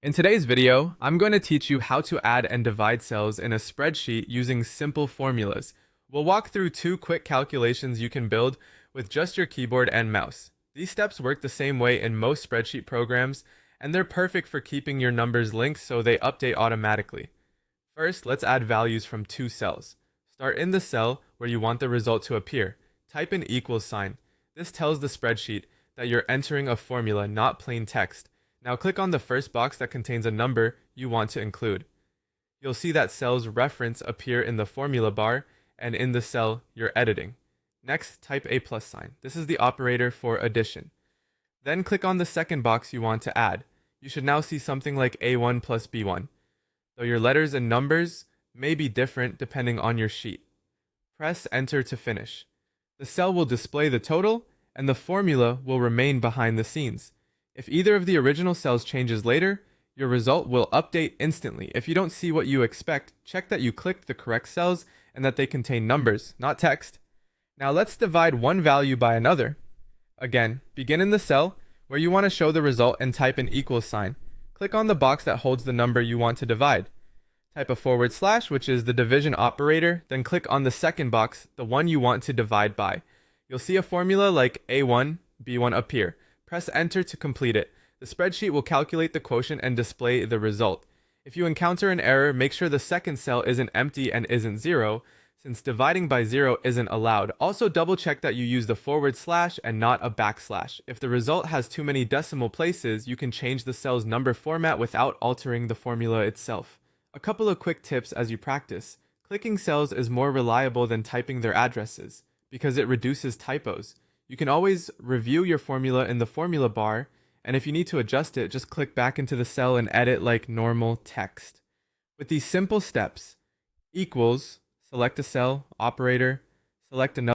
In today's video, I'm going to teach you how to add and divide cells in a spreadsheet using simple formulas. We'll walk through two quick calculations you can build with just your keyboard and mouse. These steps work the same way in most spreadsheet programs, and they're perfect for keeping your numbers linked so they update automatically. First, let's add values from two cells. Start in the cell where you want the result to appear. Type an equals sign. This tells the spreadsheet that you're entering a formula, not plain text. Now click on the first box that contains a number you want to include. You'll see that cell's reference appear in the formula bar and in the cell you're editing. Next, type a plus sign. This is the operator for addition. Then click on the second box you want to add. You should now see something like A1 plus B1, though your letters and numbers may be different depending on your sheet. Press enter to finish. The cell will display the total, and the formula will remain behind the scenes. If either of the original cells changes later, your result will update instantly. If you don't see what you expect, check that you clicked the correct cells and that they contain numbers, not text. Now let's divide one value by another. Again, begin in the cell where you want to show the result and type an equals sign. Click on the box that holds the number you want to divide. Type a forward slash, which is the division operator, then click on the second box, the one you want to divide by. You'll see a formula like A1, B1 appear. Press enter to complete it. The spreadsheet will calculate the quotient and display the result. If you encounter an error, make sure the second cell isn't empty and isn't 0, since dividing by 0 isn't allowed. Also double check that you use the forward slash and not a backslash. If the result has too many decimal places, you can change the cell's number format without altering the formula itself. A couple of quick tips as you practice. Clicking cells is more reliable than typing their addresses, because it reduces typos. You can always review your formula in the formula bar, and if you need to adjust it, just click back into the cell and edit like normal text. With these simple steps, equals, select a cell, operator, select another